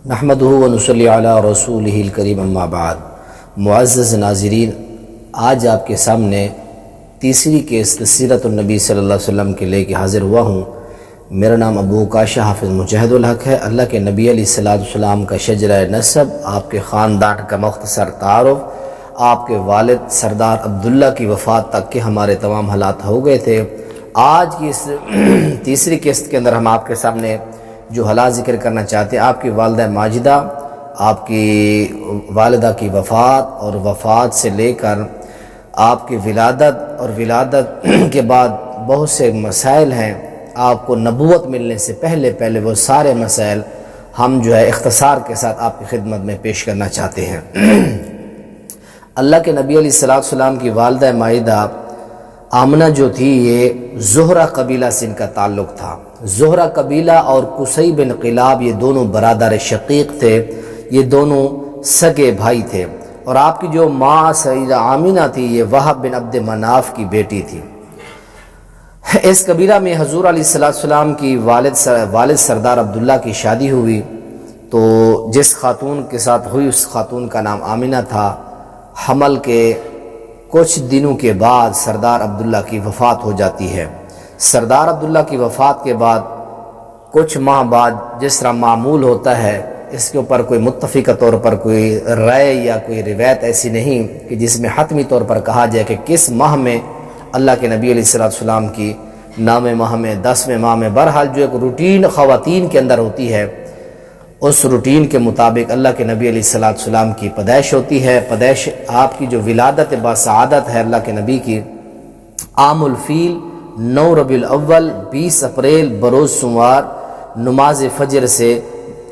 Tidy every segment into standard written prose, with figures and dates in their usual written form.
نحمدہ و نصلی علی رسولہ الکریم اما بعد۔ معزز ناظرین، آج آپ کے سامنے تیسری قسط سیرت النبی صلی اللہ علیہ وسلم کے لے کے حاضر ہوا ہوں۔ میرا نام ابو کاشہ حافظ مجاہد الحق ہے۔ اللہ کے نبی علیہ السلام کا شجرہ نسب، آپ کے خاندان کا مختصر تعارف، آپ کے والد سردار عبداللہ کی وفات تک کے ہمارے تمام حالات ہو گئے تھے۔ آج کی اس تیسری قسط کے اندر ہم آپ کے سامنے جو حالات ذکر کرنا چاہتے ہیں، آپ کی والدہ ماجدہ، آپ کی والدہ کی وفات اور وفات سے لے کر آپ کی ولادت اور ولادت کے بعد بہت سے مسائل ہیں۔ آپ کو نبوت ملنے سے پہلے وہ سارے مسائل ہم اختصار کے ساتھ آپ کی خدمت میں پیش کرنا چاہتے ہیں۔ اللہ کے نبی علیہ السلام کی والدہ ماجدہ آمنہ جو تھی، یہ زہرہ قبیلہ سے ان کا تعلق تھا۔ زہرہ قبیلہ اور قصی بن قلاب یہ دونوں برادر شقیق تھے، یہ دونوں سگے بھائی تھے، اور آپ کی جو ماں سیدہ آمنہ تھی، یہ وہب بن عبد مناف کی بیٹی تھی۔ اس قبیلہ میں حضور علیہ السلام کی والد سردار عبداللہ کی شادی ہوئی، تو جس خاتون کے ساتھ ہوئی اس خاتون کا نام آمنہ تھا۔ حمل کے کچھ دنوں کے بعد سردار عبداللہ کی وفات ہو جاتی ہے۔ سردار عبداللہ کی وفات کے بعد کچھ ماہ بعد، جس طرح معمول ہوتا ہے، اس کے اوپر کوئی متفقہ طور پر کوئی رائے یا کوئی روایت ایسی نہیں کہ جس میں حتمی طور پر کہا جائے کہ کس ماہ میں اللہ کے نبی علیہ السلام کی 9ویں ماہ میں 10ویں ماہ میں، بہرحال جو ایک روٹین خواتین کے اندر ہوتی ہے، اس روٹین کے مطابق اللہ کے نبی علیہ السلام کی پیدائش ہوتی ہے۔ پیدائش آپ کی جو ولادت باسعادت ہے اللہ کے نبی کی، عام الفیل 9 ربیع الاول 20 اپریل بروز سوموار نماز فجر سے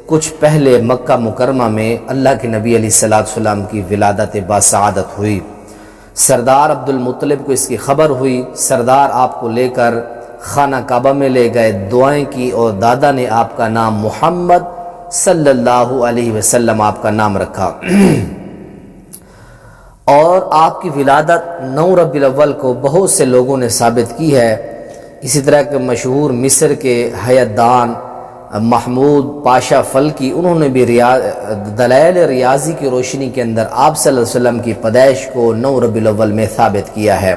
کچھ پہلے مکہ مکرمہ میں اللہ کے نبی علیہ السلام کی ولادت باسعادت ہوئی۔ سردار عبد المطلب کو اس کی خبر ہوئی۔ سردار آپ کو لے کر خانہ کعبہ میں لے گئے، دعائیں کی، اور دادا نے آپ کا نام محمد صلی اللہ علیہ وسلم آپ کا نام رکھا۔ اور آپ کی ولادت 9 ربیع الاول کو بہت سے لوگوں نے ثابت کی ہے۔ اسی طرح کے مشہور مصر کے حیات دان محمود پاشا فلکی، انہوں نے بھی دلائل ریاضی کی روشنی کے اندر آپ صلی اللہ علیہ وسلم کی پیدائش کو 9 ربیع الاول میں ثابت کیا ہے۔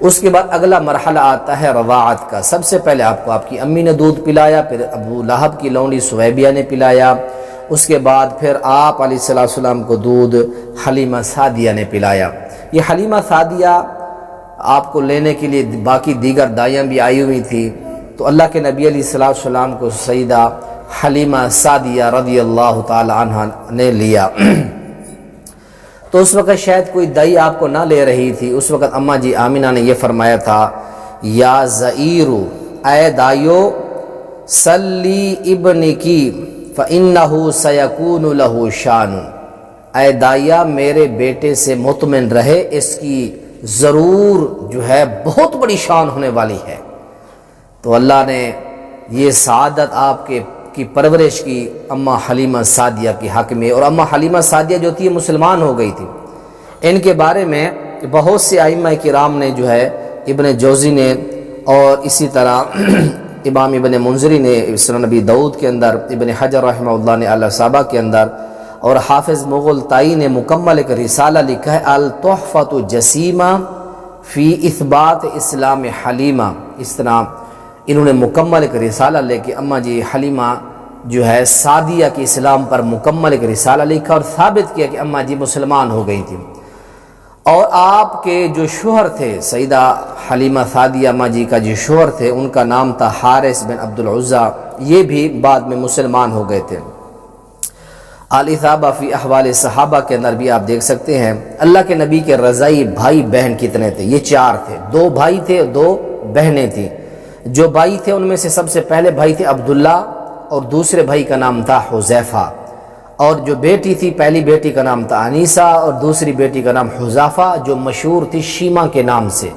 اس کے بعد اگلا مرحلہ آتا ہے رضاعت کا۔ سب سے پہلے آپ کو آپ کی امی نے دودھ پلایا، پھر ابو لہب کی لونڈی سویبیہ نے پلایا، اس کے بعد پھر آپ علیہ السلام کو دودھ حلیمہ سعدیہ نے پلایا۔ یہ حلیمہ سعدیہ آپ کو لینے کے لیے باقی دیگر دائیاں بھی آئی ہوئی تھی، تو اللہ کے نبی علیہ السلام کو سیدہ حلیمہ سعدیہ رضی اللہ تعالی عنہ نے لیا۔ تو اس وقت شاید کوئی دائی آپ کو نہ لے رہی تھی۔ اس وقت اماں جی آمنہ نے یہ فرمایا تھا، یا زئیرو، اے دائیو، سلی ابنی کی فَإِنَّهُ سَيَكُونُ لَهُ شَانٌ، اے دائیہ میرے بیٹے سے مطمئن رہے، اس کی ضرور بہت بڑی شان ہونے والی ہے۔ تو اللہ نے یہ سعادت آپ کی پرورش کی اماں حلیمہ سعدیہ کی حق میں، اور اماں حلیمہ سعدیہ جو تھی مسلمان ہو گئی تھی۔ ان کے بارے میں بہت سے ائمہ کرام نے ابن جوزی نے، اور اسی طرح امام ابن منذری نے سنن نبی داؤد کے اندر، ابن حجر رحمہ اللہ نے الاصابہ کے اندر، اور حافظ مغلطائی نے مکمل ایک رسالہ لکھا ہے التحفۃ الجسیمہ فی اثبات اسلام حلیمہ۔ اس طرح انہوں نے مکمل ایک رسالہ لے کے اماں جی حلیمہ سعدیہ کے اسلام پر مکمل ایک رسالہ لکھا، اور ثابت کیا کہ اماں جی مسلمان ہو گئی تھی۔ اور آپ کے جو شوہر تھے، سیدہ حلیمہ سعدیہ اماں جی کا جو شوہر تھے، ان کا نام تھا حارث بن عبد العزیٰ، یہ بھی بعد میں مسلمان ہو گئے تھے۔ الاصابہ فی احوال صحابہ کے اندر بھی آپ دیکھ سکتے ہیں اللہ کے نبی کے رضائی بھائی بہن کتنے تھے۔ یہ 4 تھے، 2 بھائی تھے اور 2 بہنیں تھیں۔ جو بھائی تھے ان میں سے سب سے پہلے بھائی تھے عبداللہ، اور دوسرے بھائی کا نام تھا حذیفہ، اور جو بیٹی تھی پہلی بیٹی کا نام تھا انیسہ، اور دوسری بیٹی کا نام حذیفہ، جو مشہور تھی شیمہ کے نام سے۔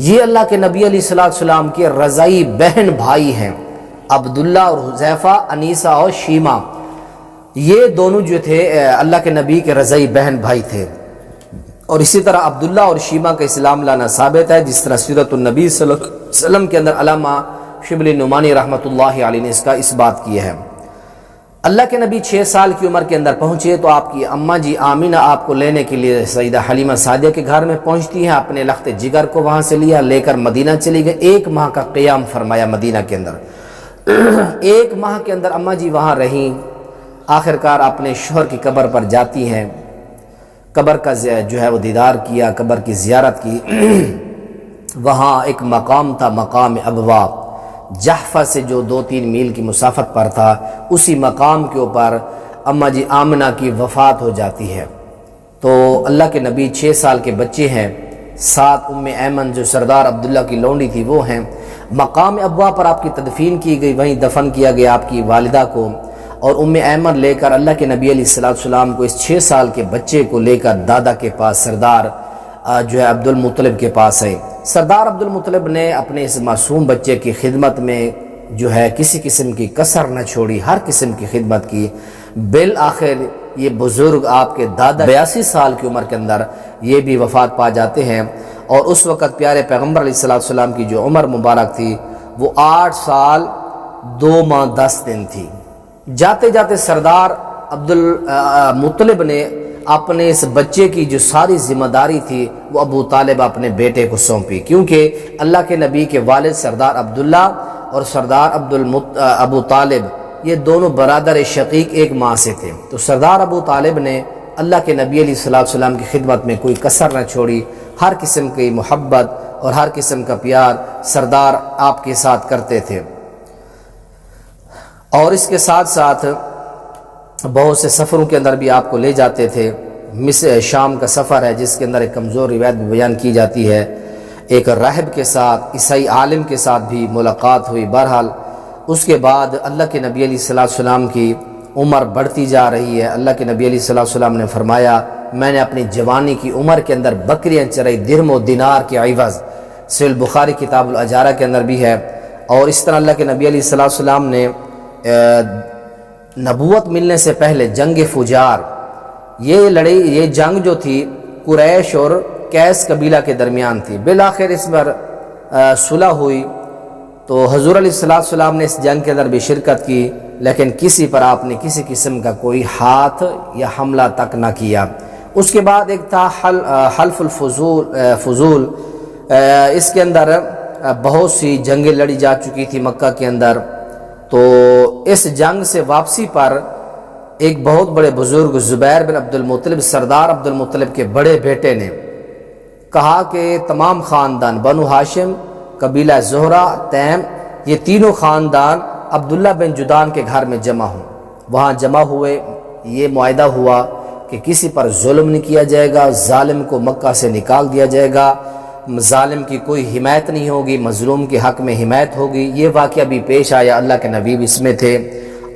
یہ اللہ کے نبی علیہ السلام کے رضائی بہن بھائی ہیں، عبداللہ اور حذیفہ، انیسہ اور شیمہ، یہ دونوں جو تھے اللہ کے نبی کے رضائی بہن بھائی تھے۔ اور اسی طرح عبداللہ اور شیمہ کا اسلام لانا ثابت ہے، جس طرح سیرت النبی صلی اللہ علیہ وسلم کے اندر علامہ شبلی نعمانی رحمۃ اللہ علیہ نے اس کا اثبات کیا ہے۔ اللہ کے نبی 6 سال کی عمر کے اندر پہنچے تو آپ کی اماں جی آمینہ آپ کو لینے کے لیے سیدہ حلیمہ سعدیہ کے گھر میں پہنچتی ہیں، اپنے لخت جگر کو وہاں سے لیا، لے کر مدینہ چلی گئی، 1 ماہ کا قیام فرمایا مدینہ کے اندر 1 ماہ کے اندر اماں جی وہاں رہیں، آخرکار اپنے شوہر کی قبر پر جاتی ہیں، قبر کا جو ہے وہ دیدار کیا، قبر کی زیارت کی وہاں ایک مقام تھا، مقام ابوا، جحفہ سے جو 2-3 میل کی مسافت پر تھا، اسی مقام کے اوپر اماں جی آمنہ کی وفات ہو جاتی ہے۔ تو اللہ کے نبی 6 سال کے بچے ہیں، ساتھ ام ایمن جو سردار عبداللہ کی لونڈی تھی وہ ہیں، مقام ابوا پر آپ کی تدفین کی گئی، وہیں دفن کیا گیا آپ کی والدہ کو، اور ام ایمن لے کر اللہ کے نبی علیہ السلام کو اس 6 سال کے بچے کو لے کر دادا کے پاس سردار جو ہے عبد المطلب کے پاس ہے۔ سردار عبد المطلب نے اپنے اس معصوم بچے کی خدمت میں جو ہے کسی قسم کی کسر نہ چھوڑی، ہر قسم کی خدمت کی، بالآخر یہ بزرگ آپ کے دادا 82 سال کی عمر کے اندر یہ بھی وفات پا جاتے ہیں، اور اس وقت پیارے پیغمبر علیہ السلام کی جو عمر مبارک تھی وہ 8 سال 2 ماہ 10 دن تھی۔ جاتے جاتے سردار عبد المطلب نے اپنے اس بچے کی جو ساری ذمہ داری تھی وہ ابو طالب اپنے بیٹے کو سونپی، کیونکہ اللہ کے نبی کے والد سردار عبداللہ اور سردار ابو طالب یہ دونوں برادر شقیق ایک ماں سے تھے، تو سردار ابو طالب نے اللہ کے نبی علیہ السلام کی خدمت میں کوئی کسر نہ چھوڑی، ہر قسم کی محبت اور ہر قسم کا پیار سردار آپ کے ساتھ کرتے تھے، اور اس کے ساتھ ساتھ بہت سے سفروں کے اندر بھی آپ کو لے جاتے تھے۔ مصر شام کا سفر ہے جس کے اندر ایک کمزور روایت بھی بیان کی جاتی ہے، ایک راہب کے ساتھ، عیسائی عالم کے ساتھ بھی ملاقات ہوئی۔ بہرحال اس کے بعد اللہ کے نبی علیہ السلام کی عمر بڑھتی جا رہی ہے۔ اللہ کے نبی علیہ السلام نے فرمایا میں نے اپنی جوانی کی عمر کے اندر بکریاں چرائی درہم و دینار کے عوض، صحیح البخاری کتاب الاجارہ کے اندر بھی ہے۔ اور اس طرح اللہ کے نبی علیہ السلام نے نبوت ملنے سے پہلے جنگ فجار، یہ جنگ جو تھی قریش اور کیس قبیلہ کے درمیان تھی، بالآخر اس پر صلح ہوئی، تو حضور علیہ السلام نے اس جنگ کے اندر بھی شرکت کی، لیکن کسی پر آپ نے کسی قسم کا کوئی ہاتھ یا حملہ تک نہ کیا۔ اس کے بعد ایک تھا حلف الفضول، اس کے اندر بہت سی جنگیں لڑی جا چکی تھی مکہ کے اندر، تو اس جنگ سے واپسی پر ایک بہت بڑے بزرگ زبیر بن عبد المطلب، سردار عبد المطلب کے بڑے بیٹے نے کہا کہ تمام خاندان بنو ہاشم، قبیلہ زہرہ، تیم، یہ تینوں خاندان عبداللہ بن جدان کے گھر میں جمع ہوں۔ وہاں جمع ہوئے، یہ معاہدہ ہوا کہ کسی پر ظلم نہیں کیا جائے گا، ظالم کو مکہ سے نکال دیا جائے گا، ظالم کی کوئی حمایت نہیں ہوگی، مظلوم کے حق میں حمایت ہوگی۔ یہ واقعہ بھی پیش آیا، اللہ کے نبی بھی اس میں تھے۔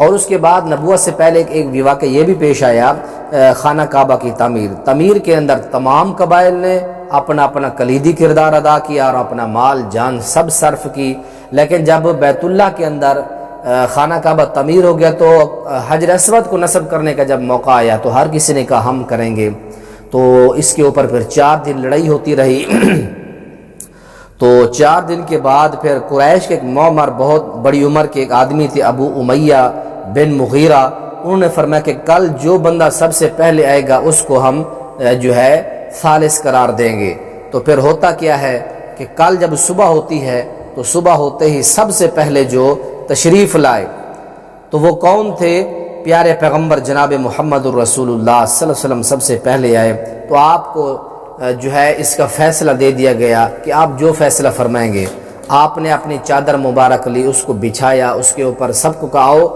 اور اس کے بعد نبوت سے پہلے ایک واقعہ یہ بھی پیش آیا، خانہ کعبہ کی تعمیر کے اندر تمام قبائل نے اپنا اپنا کلیدی کردار ادا کیا اور اپنا مال جان سب صرف کی، لیکن جب بیت اللہ کے اندر خانہ کعبہ تعمیر ہو گیا تو حجر اسود کو نصب کرنے کا جب موقع آیا تو ہر کسی نے کہا ہم کریں گے، تو اس کے اوپر پھر 4 دن لڑائی ہوتی رہی۔ تو 4 دن کے بعد پھر قریش کے ایک معمر، بہت بڑی عمر کے ایک آدمی تھے، ابو امیہ بن مغیرہ، انہوں نے فرمایا کہ کل جو بندہ سب سے پہلے آئے گا اس کو ہم جو ہے ثالث قرار دیں گے۔ تو پھر ہوتا کیا ہے کہ کل جب صبح ہوتی ہے تو صبح ہوتے ہی سب سے پہلے جو تشریف لائے تو وہ کون تھے؟ پیارے پیغمبر جناب محمد الرسول اللہ صلی اللہ علیہ وسلم سب سے پہلے آئے۔ تو آپ کو جو ہے اس کا فیصلہ دے دیا گیا کہ آپ جو فیصلہ فرمائیں گے۔ آپ نے اپنی چادر مبارک لی، اس کو بچھایا، اس کے اوپر سب کو کہا آؤ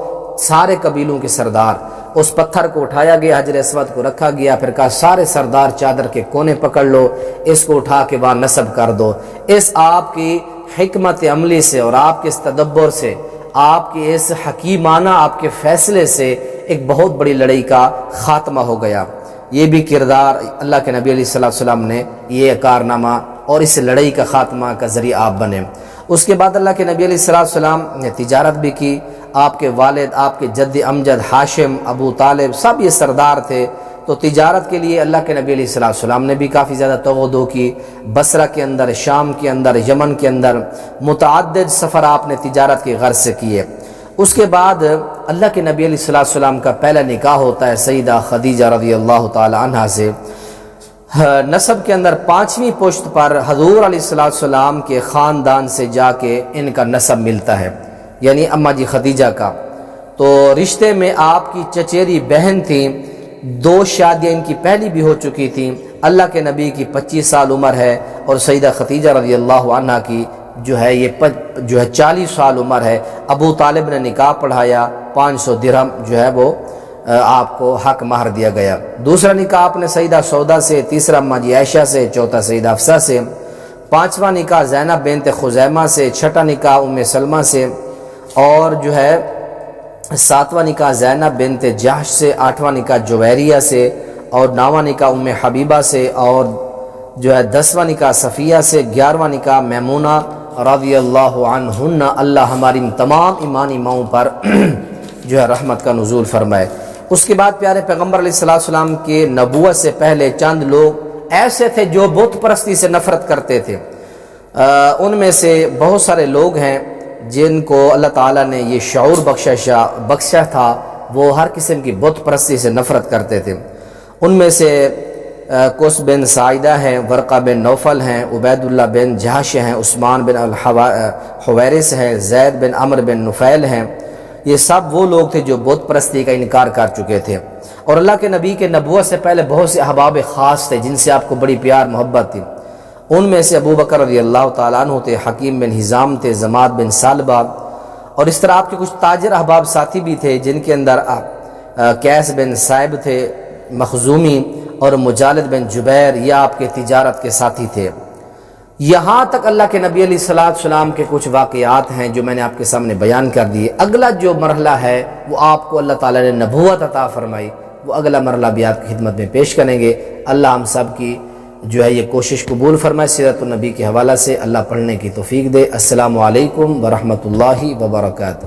سارے قبیلوں کے سردار، اس پتھر کو اٹھایا گیا، حجر اسود کو رکھا گیا، پھر کہا سارے سردار چادر کے کونے پکڑ لو، اس کو اٹھا کے وہاں نصب کر دو۔ اس آپ کی حکمت عملی سے اور آپ کے اس تدبر سے، آپ کے اس حکیمانہ آپ کے فیصلے سے ایک بہت بڑی لڑائی کا خاتمہ ہو گیا۔ یہ بھی کردار اللہ کے نبی علیہ السلام نے یہ کارنامہ اور اس لڑائی کا خاتمہ کا ذریعہ آپ بنے۔ اس کے بعد اللہ کے نبی علیہ السلام نے تجارت بھی کی، آپ کے والد، آپ کے جد امجد ہاشم، ابو طالب سب یہ سردار تھے، تو تجارت کے لیے اللہ کے نبی علیہ السلام نے بھی کافی زیادہ توغو کی۔ بصرہ کے اندر، شام کے اندر، یمن کے اندر متعدد سفر آپ نے تجارت کی غرض سے کیے۔ اس کے بعد اللہ کے نبی علیہ السلام کا پہلا نکاح ہوتا ہے سیدہ خدیجہ رضی اللہ تعالی عنہا سے۔ نسب کے اندر 5ویں پشت پر حضور علیہ السلام کے خاندان سے جا کے ان کا نسب ملتا ہے، یعنی اماں جی خدیجہ کا۔ تو رشتے میں آپ کی چچیری بہن تھیں، 2 شادیاں ان کی پہلی بھی ہو چکی تھیں۔ اللہ کے نبی کی 25 سال عمر ہے اور سیدہ خدیجہ رضی اللہ عنہا کی جو ہے یہ 40 سال عمر ہے۔ ابو طالب نے نکاح پڑھایا، 500 درہم جو ہے وہ آپ کو حق مہر دیا گیا۔ دوسرا نکاح آپ نے سیدہ سودا سے، تیسرا اماں جی عائشہ سے، چوتھا سیدہ حفصہ سے، 5واں نکاح زینب بنت خزیمہ سے، 6واں نکاح ام سلمہ سے، اور جو ہے 7واں نکاح زینب بنت جحش سے، 8واں نکاح جویریہ سے، اور 9واں نکاح ام حبیبہ سے، اور جو ہے 10واں نکاح صفیہ سے، 11واں نکاح میمونہ رضی اللہ عنہن۔ اللہ ہماری تمام ایمانی ماؤں پر جو ہے رحمت کا نزول فرمائے۔ اس کے بعد پیارے پیغمبر علیہ السلام کے نبوت سے پہلے چند لوگ ایسے تھے جو بت پرستی سے نفرت کرتے تھے۔ ان میں سے بہت سارے لوگ ہیں جن کو اللہ تعالیٰ نے یہ شعور بخشا تھا، وہ ہر قسم کی بت پرستی سے نفرت کرتے تھے۔ ان میں سے قس بن سعیدہ ہیں، ورقہ بن نوفل ہیں، عبید اللہ بن جہش ہیں، عثمان بن حویرث ہیں، زید بن عمر بن نفیل ہیں۔ یہ سب وہ لوگ تھے جو بت پرستی کا انکار کر چکے تھے، اور اللہ کے نبی کے نبوت سے پہلے بہت سے احباب خاص تھے جن سے آپ کو بڑی پیار محبت تھی۔ ان میں سے ابو بکر رضی اللہ تعالیٰ عنہ تھے، حکیم بن حزام تھے، زماد بن سالبہ، اور اس طرح آپ کے کچھ تاجر احباب ساتھی بھی تھے جن کے اندر قیس بن صائب تھے مخزومی، اور مجالد بن جبیر، یہ آپ کے تجارت کے ساتھی تھے۔ یہاں تک اللہ کے نبی علیہ السلام کے کچھ واقعات ہیں جو میں نے آپ کے سامنے بیان کر دیے۔ اگلا جو مرحلہ ہے وہ آپ کو اللہ تعالیٰ نے نبوت عطا فرمائی، وہ اگلا مرحلہ بھی آپ کی خدمت میں پیش کریں گے۔ اللہ ہم سب کی جو ہے یہ کوشش قبول فرمائے، سیرت النبی کے حوالہ سے اللہ پڑھنے کی توفیق دے۔ السلام علیکم ورحمۃ اللہ وبرکاتہ۔